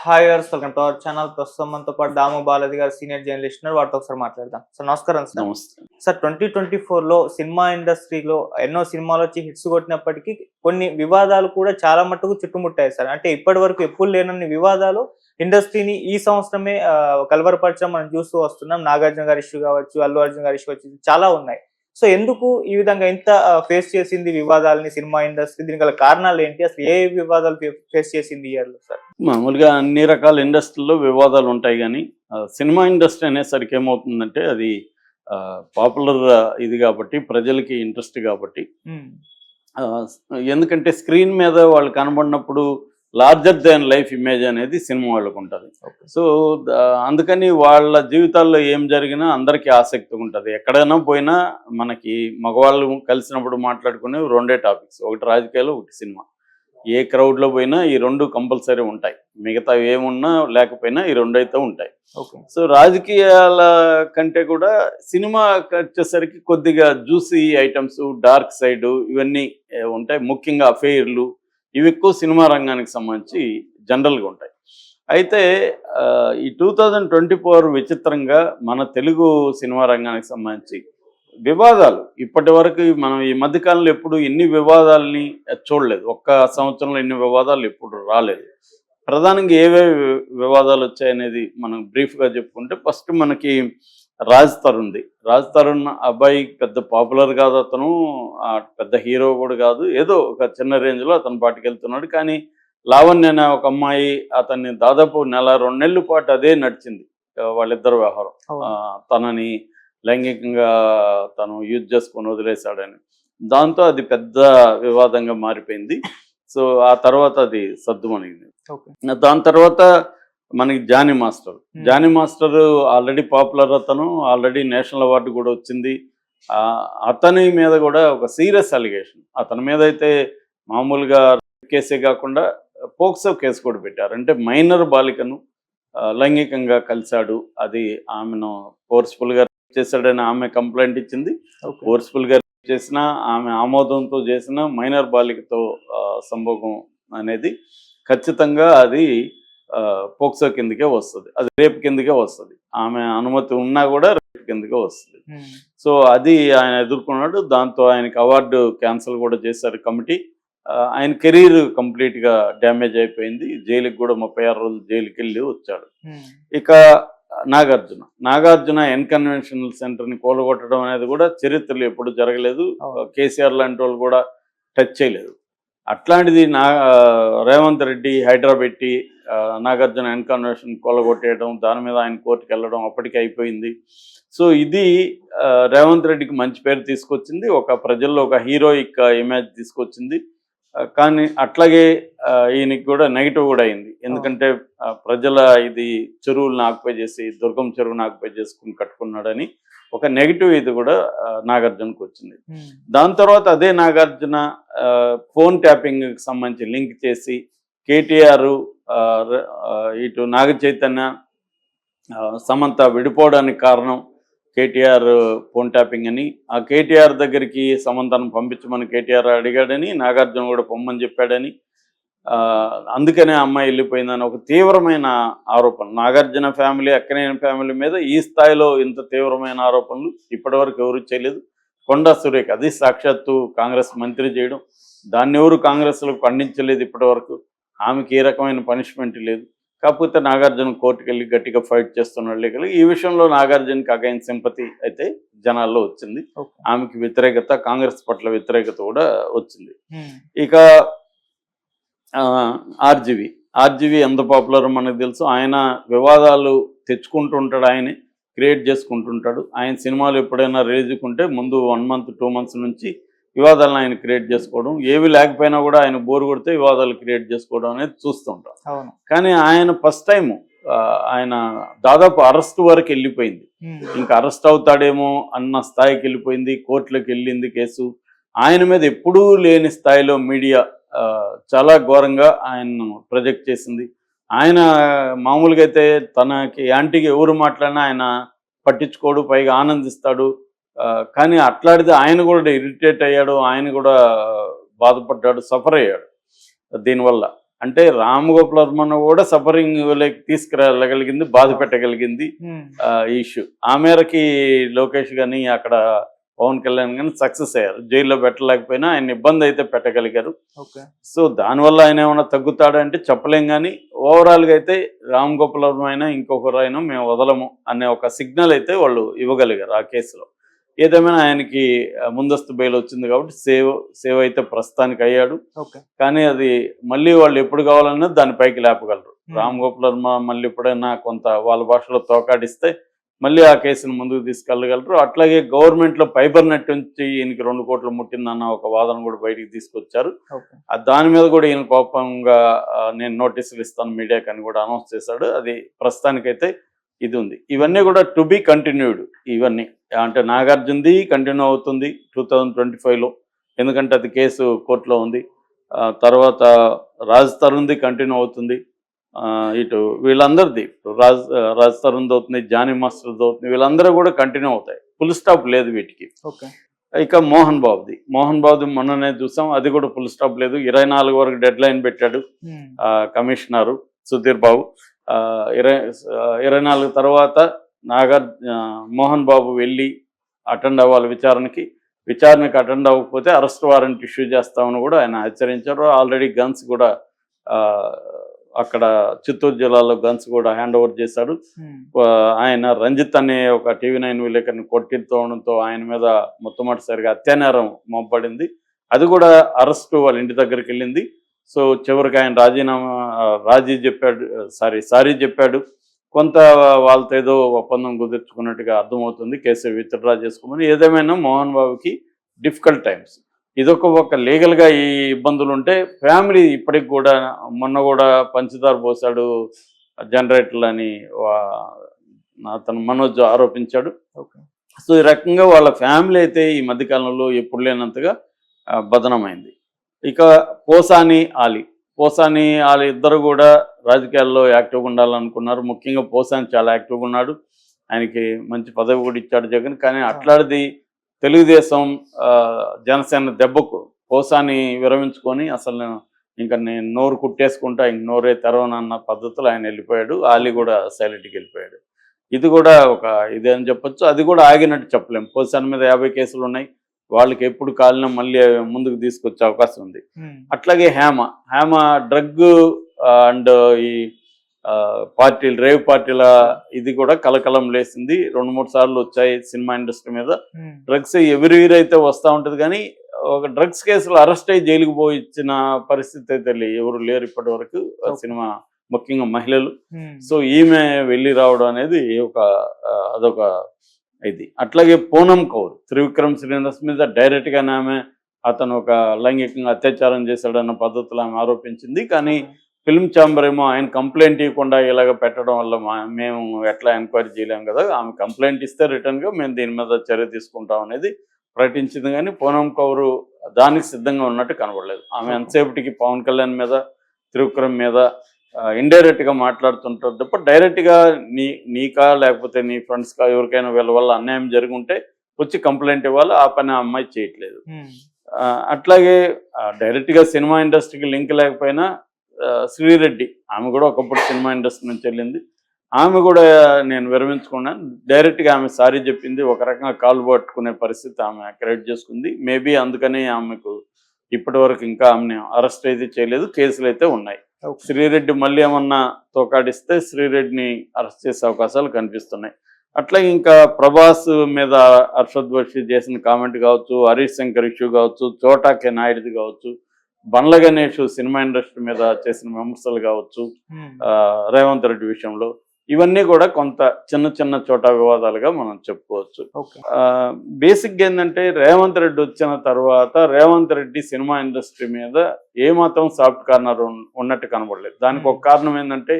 Hi గారు, welcome to our channel. ప్రస్తుతం మనతో పాటు దాము బాలాజీ గారు సీనియర్ జర్నలిస్ట్ ఉన్నారు. వారితో ఒకసారి మాట్లాడదాం. సార్ నమస్కారం. సార్ నమస్తే. సార్ 2024లో సినిమా ఇండస్ట్రీలో ఎన్నో సినిమాలు వచ్చి హిట్స్ కొట్టినప్పటికీ కొన్ని వివాదాలు కూడా చాలా మట్టుకు చుట్టుముట్టాయి సార్. అంటే ఇప్పటి వరకు ఎప్పుడు లేనన్ని వివాదాలు ఇండస్ట్రీని ఈ సంవత్సరమే కలవరపరచడం మనం చూస్తూ వస్తున్నాం. నాగార్జున గారి ఇష్యూ కావచ్చు, అల్లు అర్జున్ గారి ఇష్యూ వచ్చి చాలా ఉన్నాయి. సో ఎందుకు ఈ విధంగా ఇంత ఫేస్ చేసింది వివాదాలని సినిమా ఇండస్ట్రీ? దీనికి గల కారణాలు ఏంటి? అసలు ఏ వివాదాలు ఫేస్ చేసింది ఈ ఇయర్ లో సార్? మామూలుగా అన్ని రకాల ఇండస్ట్రీలో వివాదాలు ఉంటాయి కానీ సినిమా ఇండస్ట్రీ అనేసరికి ఏమవుతుందంటే అది పాపులర్ ఇది కాబట్టి, ప్రజలకి ఇంట్రెస్ట్ కాబట్టి, ఎందుకంటే స్క్రీన్ మీద వాళ్ళు కనబడినప్పుడు లార్జర్ దాన్ లైఫ్ ఇమేజ్ అనేది సినిమా వాళ్ళకు ఉంటుంది. సో అందుకని వాళ్ళ జీవితాల్లో ఏం జరిగినా అందరికీ ఆసక్తి ఉంటుంది. ఎక్కడైనా పోయినా మనకి మగవాళ్ళు కలిసినప్పుడు మాట్లాడుకునే రెండే టాపిక్స్, ఒకటి రాజకీయాలు, ఒకటి సినిమా. ఏ క్రౌడ్లో పోయినా ఈ రెండు కంపల్సరీ ఉంటాయి. మిగతా ఏమున్నా లేకపోయినా ఈ రెండు అయితే ఉంటాయి. సో రాజకీయాల కంటే కూడా సినిమా వచ్చేసరికి కొద్దిగా జ్యూసీ ఐటమ్స్, డార్క్ సైడ్ ఇవన్నీ ఉంటాయి. ముఖ్యంగా అఫైర్లు ఇవి ఎక్కువ సినిమా రంగానికి సంబంధించి జనరల్గా ఉంటాయి. అయితే ఈ 2024 విచిత్రంగా మన తెలుగు సినిమా రంగానికి సంబంధించి వివాదాలు ఇప్పటి వరకు మనం ఈ మధ్యకాలంలో ఎప్పుడు ఎన్ని వివాదాలని చూడలేదు. ఒక్క సంవత్సరంలో ఎన్ని వివాదాలు ఎప్పుడు రాలేదు. ప్రధానంగా ఏవేవి వివాదాలు వచ్చాయనేది మనం బ్రీఫ్గా చెప్పుకుంటే, ఫస్ట్ మనకి రాజ్ తరుణ్ అబ్బాయి పెద్ద పాపులర్ కాదు, అతను పెద్ద హీరో కూడా కాదు, ఏదో ఒక చిన్న రేంజ్లో అతను పాటుకెళ్తున్నాడు. కానీ లావణ్య అనే ఒక అమ్మాయి అతన్ని దాదాపు నెల 2 నెలల పాటు అదే నడిచింది వాళ్ళిద్దరు వ్యవహారం. తనని లైంగికంగా తను యూజ్ చేసుకొని వదిలేశాడని, దాంతో అది పెద్ద వివాదంగా మారిపోయింది. సో ఆ తర్వాత అది సద్దుమణింది. దాని తర్వాత మనకి జానీ మాస్టర్ ఆల్రెడీ పాపులర్, అతను ఆల్రెడీ నేషనల్ అవార్డు కూడా వచ్చింది. అతని మీద కూడా ఒక సీరియస్ అలిగేషన్, అతని మీద అయితే మామూలుగా కేసే కాకుండా పోక్సో కేసు కూడా పెట్టారు. అంటే మైనర్ బాలికను లైంగికంగా కలిశాడు, అది ఆమెను ఫోర్స్ఫుల్గా చేశాడని ఆమె కంప్లైంట్ ఇచ్చింది. ఫోర్స్ఫుల్గా చేసిన, ఆమె ఆమోదంతో చేసిన మైనర్ బాలికతో సంభోగం అనేది ఖచ్చితంగా అది పోక్సో కిందకే వస్తుంది, అది రేప్ కిందకే వస్తుంది. ఆమె అనుమతి ఉన్నా కూడా రేప్ కిందకే వస్తుంది. సో అది ఆయన ఎదుర్కొన్నాడు. దాంతో ఆయనకి అవార్డు క్యాన్సిల్ కూడా చేశారు కమిటీ. ఆయన కెరీర్ కంప్లీట్గా డ్యామేజ్ అయిపోయింది. జైలుకి కూడా 36 రోజులు జైలుకి వెళ్ళి వచ్చాడు. ఇక నాగార్జున ఎన్కన్వెన్షనల్ సెంటర్ని కూలగొట్టడం అనేది కూడా చరిత్రలో ఎప్పుడు జరగలేదు. కేసీఆర్ లాంటి వాళ్ళు కూడా టచ్ చేయలేదు. అట్లాంటిది రేవంత్ రెడ్డి హైడ్రా పెట్టి నాగార్జున ఎన్కన్వెన్షన్ కూలగొట్టేయడం, దాని మీద ఆయన కోర్టుకు వెళ్ళడం అప్పటికే అయిపోయింది. సో ఇది రేవంత్ రెడ్డికి మంచి పేరు తీసుకొచ్చింది, ఒక ప్రజల్లో ఒక హీరోయిక్ ఇమేజ్ తీసుకొచ్చింది. కానీ అట్లాగే ఈయనకి కూడా నెగిటివ్ కూడా అయింది. ఎందుకంటే ప్రజల ఇది చెరువులను ఆక్యుపై చేసి, దుర్గం చెరువును ఆక్యుపై చేసుకుని కట్టుకున్నాడని ఒక నెగిటివ్ ఇది కూడా నాగార్జునకు వచ్చింది. దాని తర్వాత అదే నాగార్జున ఫోన్ ట్యాపింగ్కి సంబంధించి లింక్ చేసి కేటీఆర్, ఇటు నాగ చైతన్య, సమంత విడిపోవడానికి కారణం కేటీఆర్ ఫోన్ ట్యాపింగ్ అని, ఆ కేటీఆర్ దగ్గరికి సమంతను పంపించమని కేటీఆర్ అడిగాడని, నాగార్జున కూడా పొమ్మని చెప్పాడని, అందుకనే అమ్మాయి వెళ్ళిపోయిందని ఒక తీవ్రమైన ఆరోపణ. నాగార్జున ఫ్యామిలీ, అక్కినేని ఫ్యామిలీ మీద ఈ స్థాయిలో ఇంత తీవ్రమైన ఆరోపణలు ఇప్పటివరకు ఎవరు చేయలేదు. కొండా సురేఖ, అది సాక్షాత్తు కాంగ్రెస్ మంత్రి చేయడం, దాన్ని ఎవరు కాంగ్రెస్లో ఖండించలేదు ఇప్పటివరకు. ఆమెకి ఏ రకమైన పనిష్మెంట్ లేదు. కాకపోతే నాగార్జున కోర్టుకు వెళ్ళి గట్టిగా ఫైట్ చేస్తున్నాడు. ఈ విషయంలో నాగార్జునకి అగైన్ సింపతి అయితే జనాల్లో వచ్చింది. ఆమెకి వ్యతిరేకత, కాంగ్రెస్ పట్ల వ్యతిరేకత కూడా వచ్చింది. ఇక ఆర్జీవి ఎంత పాపులర్ మనకు తెలుసు. ఆయన వివాదాలు తెచ్చుకుంటుంటాడు, ఆయనే క్రియేట్ చేసుకుంటుంటాడు. ఆయన సినిమాలు ఎప్పుడైనా రిలీజ్కుంటే ముందు 1 month 2 months నుంచి వివాదాలను ఆయన క్రియేట్ చేసుకోవడం, ఏవి లేకపోయినా కూడా ఆయన బోరు కొడితే వివాదాలు క్రియేట్ చేసుకోవడం అనేది చూస్తుంటాం. కానీ ఆయన ఫస్ట్ టైం ఆయన దాదాపు అరెస్ట్ వరకు వెళ్ళిపోయింది. ఇంకా అరెస్ట్ అవుతాడేమో అన్న స్థాయికి వెళ్ళిపోయింది. కోర్టులోకి వెళ్ళింది కేసు. ఆయన మీద ఎప్పుడూ లేని స్థాయిలో మీడియా చాలా ఘోరంగా ఆయన్ను ప్రొజెక్ట్ చేసింది. ఆయన మామూలుగా అయితే తనకి యాంటీగా ఎవరు మాట్లాడినా ఆయన పట్టించుకోడు, పైగా ఆనందిస్తాడు. కానీ అట్లాంటిది ఆయన కూడా ఇరిటేట్ అయ్యాడు, ఆయన కూడా బాధపడ్డాడు, సఫర్ అయ్యాడు దీనివల్ల. అంటే రామ్ గోపాల్ వర్మను కూడా సఫరింగ్ లైక్ తీసుకురాగలిగింది, బాధ పెట్టగలిగింది ఈ ఇష్యూ. ఆ మేరకి లోకేష్ కానీ అక్కడ పవన్ కళ్యాణ్ కానీ సక్సెస్ అయ్యారు. జైల్లో పెట్టలేకపోయినా ఆయన ఇబ్బంది అయితే పెట్టగలిగారు. సో దానివల్ల ఆయన ఏమైనా తగ్గుతాడంటే చెప్పలేం, కానీ ఓవరాల్గా అయితే రామ్ గోపాల్ వర్మ అయినా ఇంకొకరు అయినా మేము వదలము అనే ఒక సిగ్నల్ అయితే వాళ్ళు ఇవ్వగలిగారు ఆ కేసులో. ఏదేమైనా ఆయనకి ముందస్తు బెయిల్ వచ్చింది కాబట్టి సేవ్ అయితే ప్రస్తుతానికి అయ్యాడు. కానీ అది మళ్ళీ వాళ్ళు ఎప్పుడు కావాలన్నా దాని పైకి లేపగలరు. రామ్ గోపాల్ వర్మ మళ్ళీ ఎప్పుడైనా కొంత వాళ్ళ భాషలో తోకాడిస్తే మళ్ళీ ఆ కేసును ముందుకు తీసుకెళ్ళగలరు. అట్లాగే గవర్నమెంట్లో ఫైబర్ నెట్ నుంచి ఈయనకి 2 కోట్లు ముట్టిందన్న ఒక వాదన కూడా బయటికి తీసుకొచ్చారు. దాని మీద కూడా ఈయన కోపంగా నేను నోటీసులు ఇస్తాను మీడియాకి అని కూడా అనౌన్స్ చేశాడు. అది ప్రస్తుతానికైతే ఇది ఉంది. ఇవన్నీ కూడా టు బి కంటిన్యూడ్. ఇవన్నీ అంటే నాగార్జునది కంటిన్యూ అవుతుంది 2025లో, ఎందుకంటే అది కేసు కోర్టులో ఉంది. తర్వాత రాజ్ తరుణ్ది కంటిన్యూ అవుతుంది. ఇటు వీళ్ళందరిది రాజ్ తరుణ్ది అవుతుంది, జానీ మాస్టర్ది అవుతుంది, వీళ్ళందరూ కూడా కంటిన్యూ అవుతాయి. ఫుల్ స్టాప్ లేదు వీటికి. ఇక మోహన్ బాబుది మొన్ననే చూసాం, అది కూడా ఫుల్ స్టాప్ లేదు. 24 వరకు డెడ్ లైన్ పెట్టాడు కమిషనరు సుధీర్ బాబు. 24 తర్వాత మోహన్ బాబు వెళ్ళి అటెండ్ అవ్వాలి విచారణకి అటెండ్ అవ్వకపోతే అరెస్ట్ వారెంట్ ఇష్యూ చేస్తామని కూడా ఆయన హెచ్చరించారు. ఆల్రెడీ గన్స్ కూడా అక్కడ చిత్తూరు జిల్లాలో గన్స్ కూడా హ్యాండ్ ఓవర్ చేశాడు. ఆయన రంజిత్ అనే ఒక TV9 విలేకరిని కొట్టించడంతో ఆయన మీద మొట్టమొదటిసారిగా హత్యానేరం మోపబడింది. అది కూడా అరెస్టు వాళ్ళ ఇంటి దగ్గరికి వెళ్ళింది. సో చివరికి ఆయన సారీ చెప్పాడు. కొంత వాళ్ళతో ఏదో ఒప్పందం కుదుర్చుకున్నట్టుగా అర్థమవుతుంది. కేసు విత్డ్రా చేసుకోమని. ఏదేమైనా మోహన్ బాబుకి డిఫికల్ట్ టైమ్స్. ఒక లీగల్గా ఈ ఇబ్బందులు ఉంటే ఫ్యామిలీ ఇప్పటికి కూడా మొన్న కూడా పంచదార పోసాడు జనరేటర్లు అని అతను మనోజ్ ఆరోపించాడు. సో ఈ రకంగా వాళ్ళ ఫ్యామిలీ అయితే ఈ మధ్యకాలంలో ఎప్పుడు లేనంతగా బదనమైంది. ఇక పోసాని ఆలీ ఇద్దరు కూడా రాజకీయాల్లో యాక్టివ్గా ఉండాలనుకున్నారు. ముఖ్యంగా పోసాని చాలా యాక్టివ్గా ఉన్నాడు. ఆయనకి మంచి పదవి కూడా ఇచ్చాడు జగన్. కానీ అట్లాంటిది తెలుగుదేశం జనసేన దెబ్బకు పోసాని విరమించుకొని అసలు నేను నోరు కుట్టేసుకుంటా, ఇంక నోరే తెరవనన్న పద్ధతిలో ఆయన వెళ్ళిపోయాడు. ఆలీ కూడా సైలెంట్కి వెళ్ళిపోయాడు. ఇది కూడా ఒక ఇదే అని చెప్పొచ్చు. అది కూడా ఆగినట్టు చెప్పలేము. పోసాని మీద 50 కేసులు ఉన్నాయి. వాళ్ళకి ఎప్పుడు కాలినా మళ్ళీ ముందుకు తీసుకొచ్చే అవకాశం ఉంది. అట్లాగే హేమ డ్రగ్ అండ్ ఈ పార్టీలు రేవ్ పార్టీల ఇది కూడా కలకలం లేసింది. 2-3 సార్లు వచ్చాయి సినిమా ఇండస్ట్రీ మీద. డ్రగ్స్ ఎవరి అయితే వస్తూ ఉంటుంది, కానీ ఒక డ్రగ్స్ కేసులు అరెస్ట్ అయ్యి జైలుకు పోయి ఇచ్చిన పరిస్థితి అయితే ఎవరు లేరు ఇప్పటి వరకు సినిమా, ముఖ్యంగా మహిళలు. సో ఈమె వెళ్ళి రావడం అనేది అదొక ఇది. అట్లాగే పూనం కౌర్ త్రివిక్రమ్ శ్రీనివాస్ మీద డైరెక్ట్గానే ఆమె అతను ఒక లైంగికంగా అత్యాచారం చేశాడన్న పద్ధతిలో ఆమె ఆరోపించింది. కానీ ఫిల్మ్ ఛాంబర్ ఏమో ఆయన కంప్లైంట్ ఇవ్వకుండా ఇలాగ పెట్టడం వల్ల మేము ఎట్లా ఎంక్వైరీ చేయలేం కదా, ఆమె కంప్లైంట్ ఇస్తే రిటర్న్గా మేము దీని మీద చర్య తీసుకుంటాం అనేది ప్రకటించింది. కానీ పూనం కౌరు దానికి సిద్ధంగా ఉన్నట్టు కనబడలేదు. ఆమె ఎంతసేపటికి పవన్ కళ్యాణ్ మీద త్రివిక్రమ్ మీద ఇండైరెక్ట్గా మాట్లాడుతుంటారు తప్ప డైరెక్ట్గా నీకా లేకపోతే నీ ఫ్రెండ్స్కా ఎవరికైనా వీళ్ళ వల్ల అన్యాయం జరిగి ఉంటే వచ్చి కంప్లైంట్ ఇవ్వాలి. ఆ పని ఆ అమ్మాయి చేయట్లేదు. అట్లాగే డైరెక్ట్గా సినిమా ఇండస్ట్రీకి లింక్ లేకపోయినా శ్రీరెడ్డి ఆమె కూడా ఒకప్పుడు సినిమా ఇండస్ట్రీ నుంచి వెళ్ళింది. ఆమె కూడా నేను విరమించుకున్నాను డైరెక్ట్గా ఆమె సారీ చెప్పింది. ఒక రకంగా కాలు పట్టుకునే పరిస్థితి ఆమె క్రియేట్ చేసుకుంది. మేబీ అందుకని ఆమెకు ఇప్పటి వరకు ఇంకా ఆమెను అరెస్ట్ అయితే చేయలేదు. కేసులు అయితే ఉన్నాయి. శ్రీరెడ్డి మళ్ళీ ఏమన్నా తోకాడిస్తే శ్రీరెడ్డిని అరెస్ట్ చేసే అవకాశాలు కనిపిస్తున్నాయి. అట్లాగే ఇంకా ప్రభాస్ మీద అర్షద్ వర్షి చేసిన కామెంట్ కావచ్చు, హరీష్ శంకర్ ఇష్యూ కావచ్చు, చోటా కే నాయుడుది కావచ్చు, బండ్ల గణేష్ సినిమా ఇండస్ట్రీ మీద చేసిన విమర్శలు కావచ్చు, రేవంత్ రెడ్డి విషయంలో, ఇవన్నీ కూడా కొంత చిన్న చోట వివాదాలుగా మనం చెప్పుకోవచ్చు. బేసిక్గా ఏంటంటే రేవంత్ రెడ్డి వచ్చిన తర్వాత రేవంత్ రెడ్డి సినిమా ఇండస్ట్రీ మీద ఏమాత్రం సాఫ్ట్ కార్నర్ ఉన్నట్టు కనబడలేదు. దానికి ఒక కారణం ఏంటంటే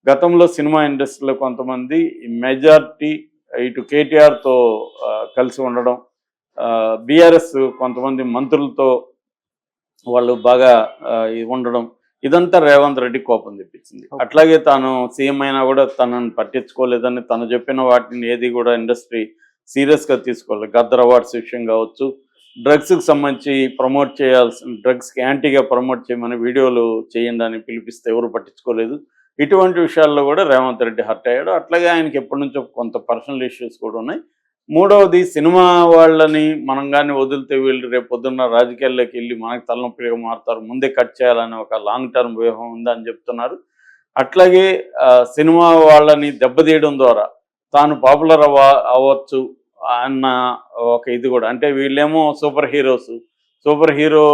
గతంలో సినిమా ఇండస్ట్రీలో కొంతమంది మెజారిటీ ఇటు కేటీఆర్తో కలిసి ఉండడం, బీఆర్ఎస్ కొంతమంది మంత్రులతో వాళ్ళు బాగా ఉండడం, ఇదంతా రేవంత్ రెడ్డి కోపం తెప్పించింది. అట్లాగే తాను సీఎం అయినా కూడా తనను పట్టించుకోలేదని, తను చెప్పిన వాటిని ఏది కూడా ఇండస్ట్రీ సీరియస్గా తీసుకోలేదు. గద్దర్ అవార్డ్స్ విషయం కావచ్చు, డ్రగ్స్కి సంబంధించి ప్రమోట్ చేయాల్సిన డ్రగ్స్కి యాంటీగా ప్రమోట్ చేయమని వీడియోలు చేయండి అని పిలిపిస్తే ఎవరు పట్టించుకోలేదు. ఇటువంటి విషయాల్లో కూడా రేవంత్ రెడ్డి హర్ట్ అయ్యాడు. అట్లాగే ఆయనకి ఎప్పటి నుంచో కొంత పర్సనల్ ఇష్యూస్ కూడా ఉన్నాయి. మూడవది, సినిమా వాళ్ళని మనం కానీ వదిలితే వీళ్ళు రేపు పొద్దున్న రాజకీయాల్లోకి వెళ్ళి మనకు తలనొప్పిగా మారుతారు, ముందే కట్ చేయాలని ఒక లాంగ్ టర్మ్ వ్యూహం ఉందని చెప్తున్నారు. అట్లాగే సినిమా వాళ్ళని దెబ్బతీయడం ద్వారా తాను పాపులర్ అవ్వచ్చు అన్న ఒక ఇది కూడా, అంటే వీళ్ళేమో సూపర్ హీరో